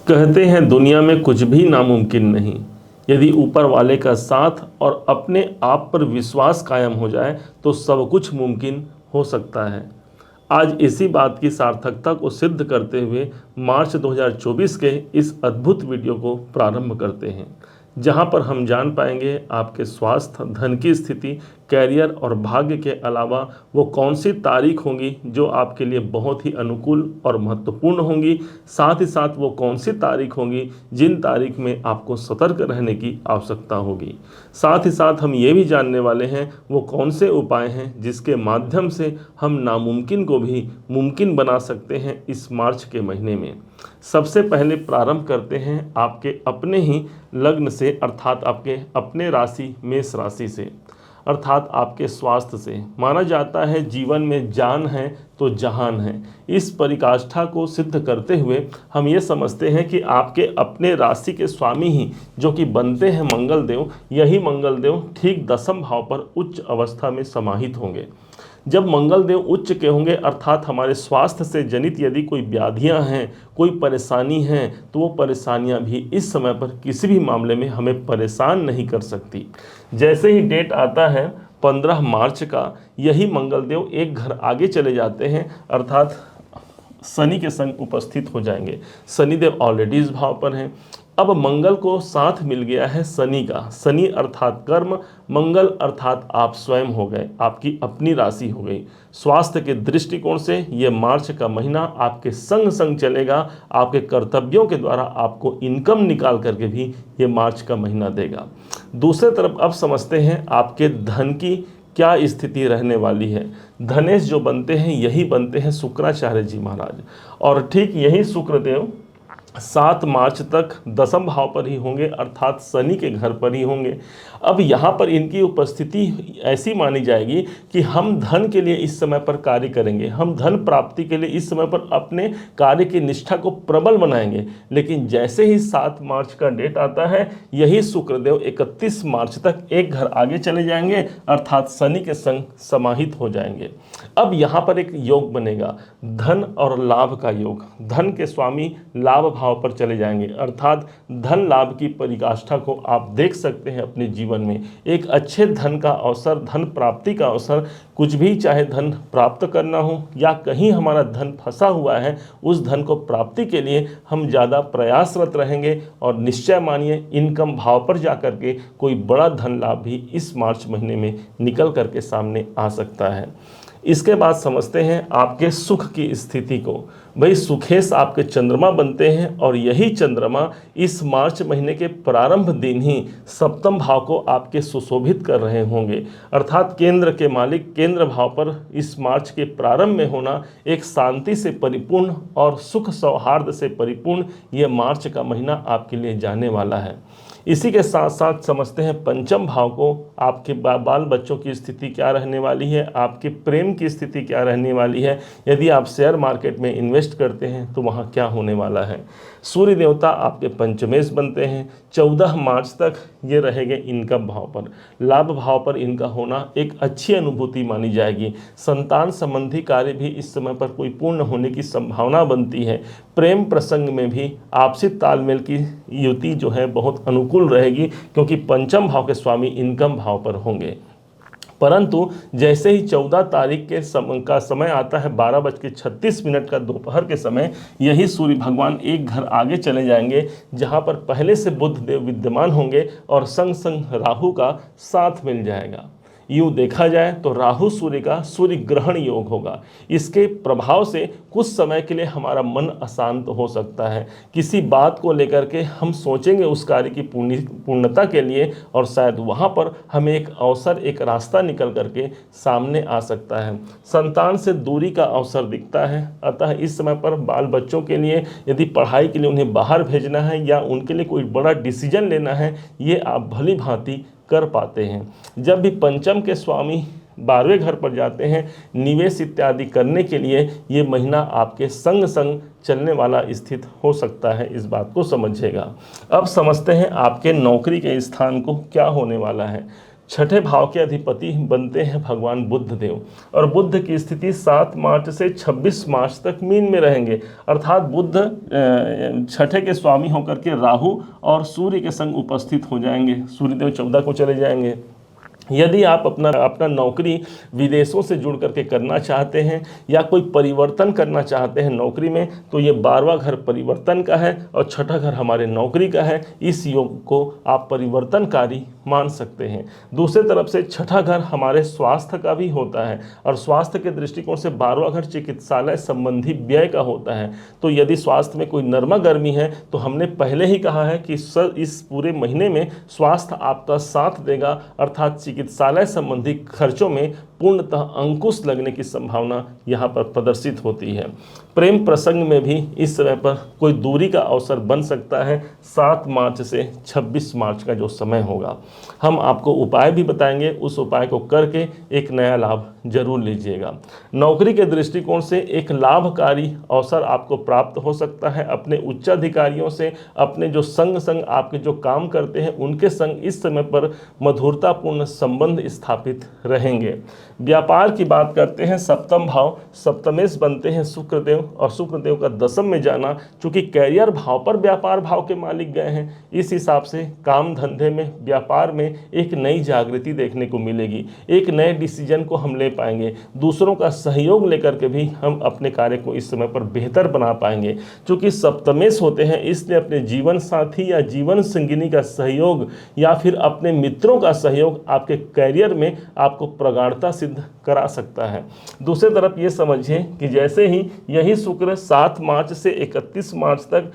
कहते हैं दुनिया में कुछ भी नामुमकिन नहीं। यदि ऊपर वाले का साथ और अपने आप पर विश्वास कायम हो जाए तो सब कुछ मुमकिन हो सकता है। आज इसी बात की सार्थकता को सिद्ध करते हुए मार्च 2024 के इस अद्भुत वीडियो को प्रारंभ करते हैं, जहां पर हम जान पाएंगे आपके स्वास्थ्य, धन की स्थिति, कैरियर और भाग्य के अलावा वो कौन सी तारीख होंगी जो आपके लिए बहुत ही अनुकूल और महत्वपूर्ण होंगी। साथ ही साथ वो कौन सी तारीख होंगी जिन तारीख में आपको सतर्क रहने की आवश्यकता होगी। साथ ही साथ हम ये भी जानने वाले हैं वो कौन से उपाय हैं जिसके माध्यम से हम नामुमकिन को भी मुमकिन बना सकते हैं इस मार्च के महीने में। सबसे पहले प्रारंभ करते हैं आपके अपने ही लग्न से, अर्थात आपके अपने राशि मेष राशि से, अर्थात आपके स्वास्थ्य से। माना जाता है जीवन में जान है तो जहान है। इस परिकाष्ठा को सिद्ध करते हुए हम ये समझते हैं कि आपके अपने राशि के स्वामी ही जो कि बनते हैं मंगल देव, यही मंगल देव ठीक दशम भाव पर उच्च अवस्था में समाहित होंगे। जब मंगल देव उच्च के होंगे अर्थात हमारे स्वास्थ्य से जनित यदि कोई व्याधियां हैं, कोई परेशानी है, तो वो परेशानियां भी इस समय पर किसी भी मामले में हमें परेशान नहीं कर सकती। जैसे ही डेट आता है 15 मार्च का, यही मंगल देव एक घर आगे चले जाते हैं, अर्थात शनि के संग उपस्थित हो जाएंगे। शनिदेव ऑलरेडी इस भाव पर हैं। अब मंगल को साथ मिल गया है शनि का। शनि अर्थात कर्म, मंगल अर्थात आप स्वयं हो गए, आपकी अपनी राशि हो गई। स्वास्थ्य के दृष्टिकोण से ये मार्च का महीना आपके संग संग चलेगा। आपके कर्तव्यों के द्वारा आपको इनकम निकाल करके भी ये मार्च का महीना देगा। दूसरे तरफ अब समझते हैं आपके धन की क्या स्थिति रहने वाली है। धनेश जो बनते हैं यही बनते हैं शुक्राचार्य जी महाराज, और ठीक यही शुक्रदेव 7 मार्च तक दशम भाव पर ही होंगे, अर्थात शनि के घर पर ही होंगे। अब यहाँ पर इनकी उपस्थिति ऐसी मानी जाएगी कि हम धन के लिए इस समय पर कार्य करेंगे, हम धन प्राप्ति के लिए इस समय पर अपने कार्य की निष्ठा को प्रबल बनाएंगे। लेकिन जैसे ही 7 मार्च का डेट आता है, यही शुक्रदेव 31 मार्च तक एक घर आगे चले जाएंगे, अर्थात शनि के संग समाहित हो जाएंगे। अब यहाँ पर एक योग बनेगा, धन और लाभ का योग। धन के स्वामी लाभ भाव पर चले जाएंगे, अर्थात धन लाभ की परिकाष्ठा को आप देख सकते हैं अपने जीवन में। एक अच्छे धन का अवसर, धन प्राप्ति का अवसर, कुछ भी चाहे धन प्राप्त करना हो या कहीं हमारा धन फंसा हुआ है, उस धन को प्राप्ति के लिए हम ज़्यादा प्रयासरत रहेंगे और निश्चय मानिए इनकम भाव पर जाकर के कोई बड़ा धन लाभ भी इस मार्च महीने में निकल करके सामने आ सकता है। इसके बाद समझते हैं आपके सुख की स्थिति को। भाई सुखेश आपके चंद्रमा बनते हैं और यही चंद्रमा इस मार्च महीने के प्रारंभ दिन ही सप्तम भाव को आपके सुशोभित कर रहे होंगे, अर्थात केंद्र के मालिक केंद्र भाव पर इस मार्च के प्रारंभ में होना एक शांति से परिपूर्ण और सुख सौहार्द से परिपूर्ण ये मार्च का महीना आपके लिए जाने वाला है। इसी के साथ साथ समझते हैं पंचम भाव को, आपके बाल बच्चों की स्थिति क्या रहने वाली है, आपके प्रेम की स्थिति क्या रहने वाली है। यदि आप शेयर मार्केट में इन्वेस्ट करते हैं तो वहाँ क्या होने वाला है। सूर्य देवता आपके पंचमेश बनते हैं। 14 मार्च तक ये रहेंगे इनकम भाव पर, लाभ भाव पर इनका होना एक अच्छी अनुभूति मानी जाएगी। संतान संबंधी कार्य भी इस समय पर कोई पूर्ण होने की संभावना बनती है। प्रेम प्रसंग में भी आपसी तालमेल की युति जो है बहुत अनुकूल रहेगी, क्योंकि पंचम भाव के स्वामी इनकम भाव पर होंगे। परंतु जैसे ही 14 तारीख के समय आता है 12:36 का दोपहर के समय, यही सूर्य भगवान एक घर आगे चले जाएंगे, जहां पर पहले से बुध देव विद्यमान होंगे और संग संग राहु का साथ मिल जाएगा। यूँ देखा जाए तो राहु सूर्य का सूर्य ग्रहण योग होगा। इसके प्रभाव से कुछ समय के लिए हमारा मन अशांत हो सकता है। किसी बात को लेकर के हम सोचेंगे उस कार्य की पूर्णता के लिए, और शायद वहाँ पर हमें एक अवसर, एक रास्ता निकल करके सामने आ सकता है। संतान से दूरी का अवसर दिखता है। अतः इस समय पर बाल बच्चों के लिए यदि पढ़ाई के लिए उन्हें बाहर भेजना है या उनके लिए कोई बड़ा डिसीजन लेना है, ये आप भली भांति कर पाते हैं। जब भी पंचम के स्वामी 12वें घर पर जाते हैं निवेश इत्यादि करने के लिए, ये महीना आपके संग संग चलने वाला स्थित हो सकता है, इस बात को समझिएगा। अब समझते हैं आपके नौकरी के स्थान को क्या होने वाला है। छठे भाव के अधिपति बनते हैं भगवान बुद्ध देव, और बुद्ध की स्थिति 7 मार्च से 26 मार्च तक मीन में रहेंगे। अर्थात बुद्ध छठे के स्वामी होकर के राहु और सूर्य के संग उपस्थित हो जाएंगे। सूर्यदेव 14 को चले जाएंगे। यदि आप अपना नौकरी विदेशों से जुड़ करके करना चाहते हैं या कोई परिवर्तन करना चाहते हैं नौकरी में, तो ये 12वां घर परिवर्तन का है और छठा घर हमारे नौकरी का है। इस योग को आप परिवर्तनकारी मान सकते हैं। दूसरे तरफ से छठा घर हमारे स्वास्थ्य का भी होता है, और स्वास्थ्य के दृष्टिकोण से 12वां घर चिकित्सालय संबंधी व्यय का होता है। तो यदि स्वास्थ्य में कोई नरमा गर्मी है, तो हमने पहले ही कहा है कि इस पूरे महीने में स्वास्थ्य आपका साथ देगा, अर्थात चिकित्सालय संबंधी खर्चों में पूर्णतः अंकुश लगने की संभावना यहाँ पर प्रदर्शित होती है। प्रेम प्रसंग में भी इस समय पर कोई दूरी का अवसर बन सकता है। 7 मार्च से 26 मार्च का जो समय होगा, हम आपको उपाय भी बताएंगे, उस उपाय को करके एक नया लाभ जरूर लीजिएगा। नौकरी के दृष्टिकोण से एक लाभकारी अवसर आपको प्राप्त हो सकता है। अपने उच्चाधिकारियों से, अपने जो संग आपके जो काम करते हैं उनके संग इस समय पर मधुरतापूर्ण संबंध स्थापित रहेंगे। व्यापार की बात करते हैं, सप्तम भाव सप्तमेश बनते हैं शुक्रदेव, और शुक्रदेव का दशम में जाना, चूंकि कैरियर भाव पर व्यापार भाव के मालिक गए हैं, इस हिसाब से काम धंधे में, व्यापार में एक नई जागृति देखने को मिलेगी। एक नए डिसीजन को हम ले पाएंगे। दूसरों का सहयोग लेकर के भी हम अपने कार्य को इस समय पर बेहतर बना पाएंगे। चूंकि सप्तमेश होते हैं, इसलिए अपने जीवन साथी या जीवन संगिनी का सहयोग या फिर अपने मित्रों का सहयोग आपके कैरियर में आपको प्रगाढ़ता सिद्ध करा सकता है। दूसरी तरफ ये समझिए कि जैसे ही यही शुक्र 7 मार्च से 31 मार्च तक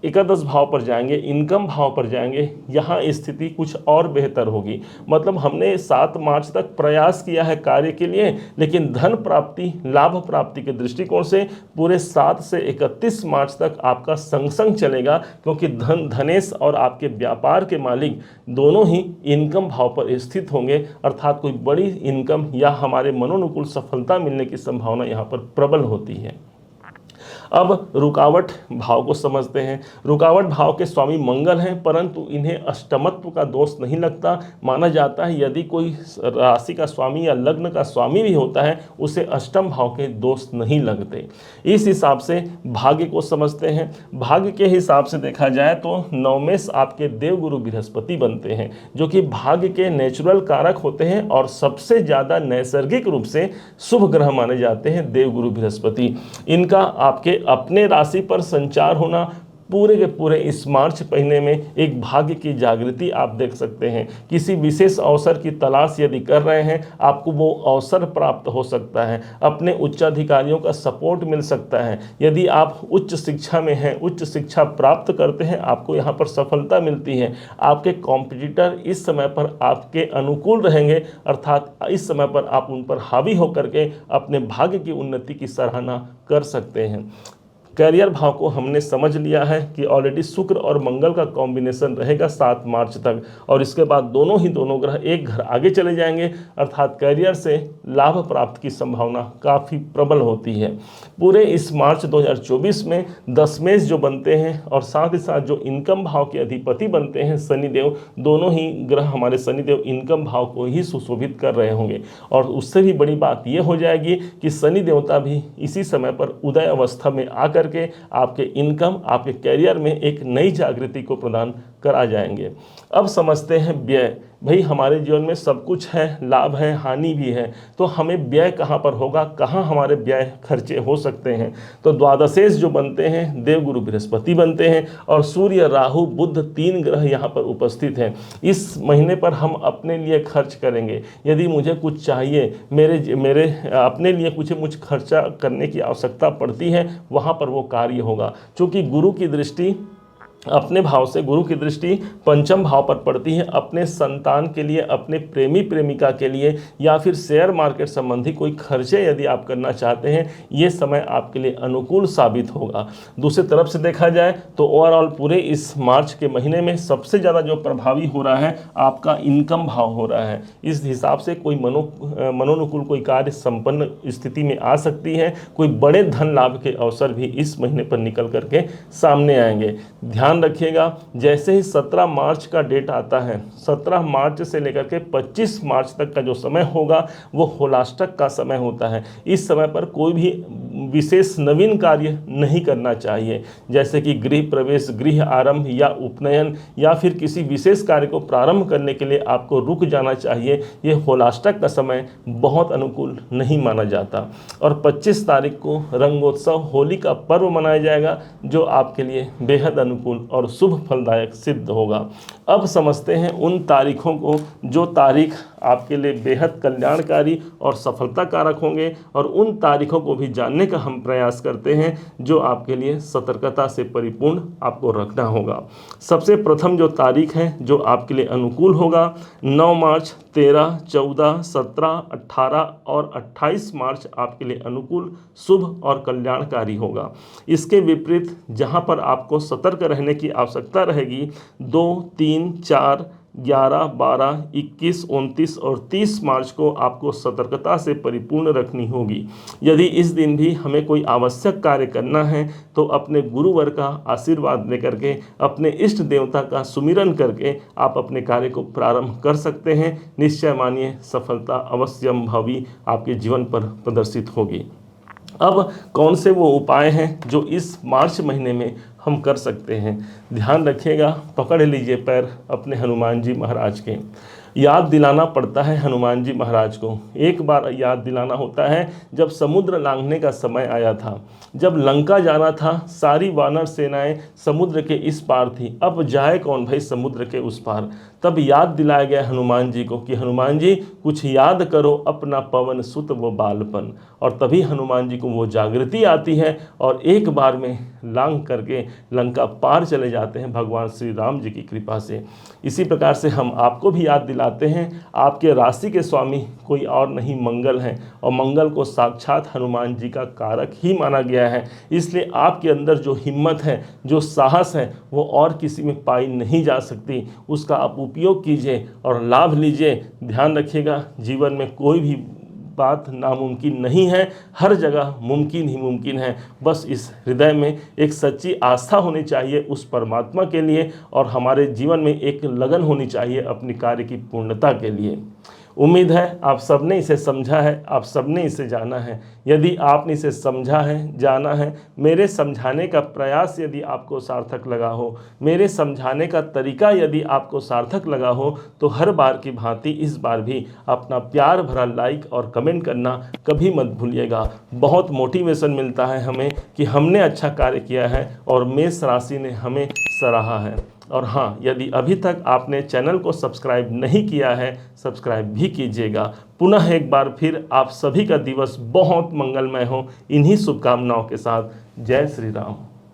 एकादश भाव पर जाएंगे, इनकम भाव पर जाएंगे, यहाँ स्थिति कुछ और बेहतर होगी। मतलब हमने 7 मार्च तक प्रयास किया है कार्य के लिए, लेकिन धन प्राप्ति, लाभ प्राप्ति के दृष्टिकोण से पूरे 7 से 31 मार्च तक आपका संग चलेगा, क्योंकि धनेश और आपके व्यापार के मालिक दोनों ही इनकम भाव पर स्थित होंगे। अर्थात कोई बड़ी इनकम या हमारे मनोनुकूल सफलता मिलने की संभावना यहाँ पर प्रबल होती है। अब रुकावट भाव को समझते हैं। रुकावट भाव के स्वामी मंगल हैं, परंतु इन्हें अष्टमत्व का दोष नहीं लगता। माना जाता है यदि कोई राशि का स्वामी या लग्न का स्वामी भी होता है, उसे अष्टम भाव के दोष नहीं लगते। इस हिसाब से भाग्य को समझते हैं। भाग्य के हिसाब से देखा जाए तो नवमेश आपके देवगुरु बृहस्पति बनते हैं, जो कि भाग्य के नेचुरल कारक होते हैं और सबसे ज़्यादा नैसर्गिक रूप से शुभ ग्रह माने जाते हैं देवगुरु बृहस्पति। इनका आपके अपने राशि पर संचार होना पूरे के पूरे इस मार्च महीने में एक भाग्य की जागृति आप देख सकते हैं। किसी विशेष अवसर की तलाश यदि कर रहे हैं, आपको वो अवसर प्राप्त हो सकता है। अपने उच्चाधिकारियों का सपोर्ट मिल सकता है। यदि आप उच्च शिक्षा में हैं, उच्च शिक्षा प्राप्त करते हैं, आपको यहाँ पर सफलता मिलती है। आपके कॉम्पिटिटर इस समय पर आपके अनुकूल रहेंगे, अर्थात इस समय पर आप उन पर हावी होकर के अपने भाग्य की उन्नति की सराहना कर सकते हैं। कैरियर भाव को हमने समझ लिया है कि ऑलरेडी शुक्र और मंगल का कॉम्बिनेशन रहेगा 7 मार्च तक, और इसके बाद दोनों ग्रह एक घर आगे चले जाएंगे, अर्थात कैरियर से लाभ प्राप्त की संभावना काफ़ी प्रबल होती है। पूरे इस मार्च 2024 में दशमेश जो बनते हैं और साथ ही साथ जो इनकम भाव के अधिपति बनते हैं शनिदेव, दोनों ही ग्रह हमारे शनिदेव इनकम भाव को ही सुशोभित कर रहे होंगे। और उससे भी बड़ी बात यह हो जाएगी कि शनि देवता भी इसी समय पर उदय अवस्था में आकर के आपके इनकम, आपके कैरियर में एक नई जागृति को प्रदान करा जाएंगे। अब समझते हैं व्यय। भाई हमारे जीवन में सब कुछ है, लाभ है, हानि भी है, तो हमें व्यय कहाँ पर होगा, कहाँ हमारे व्यय खर्चे हो सकते हैं। तो द्वादशेश जो बनते हैं देवगुरु बृहस्पति बनते हैं, और सूर्य, राहु, बुध 3 ग्रह यहाँ पर उपस्थित हैं। इस महीने पर हम अपने लिए खर्च करेंगे। यदि मुझे कुछ चाहिए, मेरे अपने लिए कुछ खर्चा करने की आवश्यकता पड़ती है, वहाँ पर वो कार्य होगा। चूँकि गुरु की दृष्टि अपने भाव से, गुरु की दृष्टि पंचम भाव पर पड़ती है। अपने संतान के लिए, अपने प्रेमी प्रेमिका के लिए, या फिर शेयर मार्केट संबंधी कोई खर्चे यदि आप करना चाहते हैं, ये समय आपके लिए अनुकूल साबित होगा। दूसरी तरफ से देखा जाए तो ओवरऑल पूरे इस मार्च के महीने में सबसे ज़्यादा जो प्रभावी हो रहा है आपका इनकम भाव हो रहा है। इस हिसाब से कोई मनोनुकूल कोई कार्य संपन्न स्थिति में आ सकती है। कोई बड़े धन लाभ के अवसर भी इस महीने पर निकल करके सामने आएंगे। ध्यान ध्यान रखिएगा, जैसे ही 17 मार्च का डेट आता है, 17 मार्च से लेकर के 25 मार्च तक का जो समय होगा वो होलाष्टक का समय होता है। इस समय पर कोई भी विशेष नवीन कार्य नहीं करना चाहिए, जैसे कि गृह प्रवेश, गृह आरंभ या उपनयन या फिर किसी विशेष कार्य को प्रारंभ करने के लिए आपको रुक जाना चाहिए। ये होलाष्टक का समय बहुत अनुकूल नहीं माना जाता। और 25 तारीख को रंगोत्सव, होली का पर्व मनाया जाएगा, जो आपके लिए बेहद अनुकूल और शुभ फलदायक सिद्ध होगा। अब समझते हैं उन तारीखों को जो तारीख आपके लिए बेहद कल्याणकारी और सफलता कारक होंगे, और उन तारीखों को भी जानने का हम प्रयास करते हैं जो आपके लिए सतर्कता से परिपूर्ण आपको रखना होगा। सबसे प्रथम जो तारीख है जो आपके लिए अनुकूल होगा, 9 मार्च, 13, 14, 17, 18 और 28 मार्च आपके लिए अनुकूल, शुभ और कल्याणकारी होगा। इसके विपरीत जहां पर आपको सतर्क रहने की आवश्यकता रहेगी, 2, 3, 4, 11, 12, 21, 29 और 30 मार्च को आपको सतर्कता से परिपूर्ण रखनी होगी। यदि इस दिन भी हमें कोई आवश्यक कार्य करना है तो अपने गुरुवर का आशीर्वाद लेकर के, अपने इष्ट देवता का सुमिरन करके आप अपने कार्य को प्रारंभ कर सकते हैं। निश्चय मानिए सफलता अवश्यंभावी आपके जीवन पर प्रदर्शित होगी। अब कौन से वो उपाय हैं जो इस मार्च महीने में हम कर सकते हैं? ध्यान रखिएगा, पकड़ लीजिए पैर अपने हनुमान जी महाराज के। याद दिलाना पड़ता है हनुमान जी महाराज को। एक बार याद दिलाना होता है, जब समुद्र लांघने का समय आया था, जब लंका जाना था, सारी वानर सेनाएं समुद्र के इस पार थी, अब जाए कौन भाई समुद्र के उस पार। तब याद दिलाया गया हनुमान जी को कि हनुमान जी कुछ याद करो अपना पवन सुत वो बालपन। और तभी हनुमान जी को वो जागृति आती है और एक बार में लांघ करके लंका पार चले जाते हैं भगवान श्री राम जी की कृपा से। इसी प्रकार से हम आपको भी याद दिलाते हैं, आपके राशि के स्वामी कोई और नहीं मंगल हैं, और मंगल को साक्षात हनुमान जी का कारक ही माना गया है। इसलिए आपके अंदर जो हिम्मत है, जो साहस है, वो और किसी में पाई नहीं जा सकती। उसका आप उपयोग कीजिए और लाभ लीजिए। ध्यान रखिएगा, जीवन में कोई भी बात नामुमकिन नहीं है, हर जगह मुमकिन ही मुमकिन है। बस इस हृदय में एक सच्ची आस्था होनी चाहिए उस परमात्मा के लिए, और हमारे जीवन में एक लगन होनी चाहिए अपनी कार्य की पूर्णता के लिए। उम्मीद है आप सबने इसे समझा है, आप सबने इसे जाना है। यदि आपने इसे समझा है, जाना है, मेरे समझाने का प्रयास यदि आपको सार्थक लगा हो, मेरे समझाने का तरीका यदि आपको सार्थक लगा हो, तो हर बार की भांति इस बार भी अपना प्यार भरा लाइक और कमेंट करना कभी मत भूलिएगा। बहुत मोटिवेशन मिलता है हमें कि हमने अच्छा कार्य किया है और मेष राशि ने हमें सराहा है। और हाँ, यदि अभी तक आपने चैनल को सब्सक्राइब नहीं किया है, सब्सक्राइब भी कीजिएगा। पुनः एक बार फिर आप सभी का दिवस बहुत मंगलमय हो, इन्हीं शुभकामनाओं के साथ। जय श्री राम।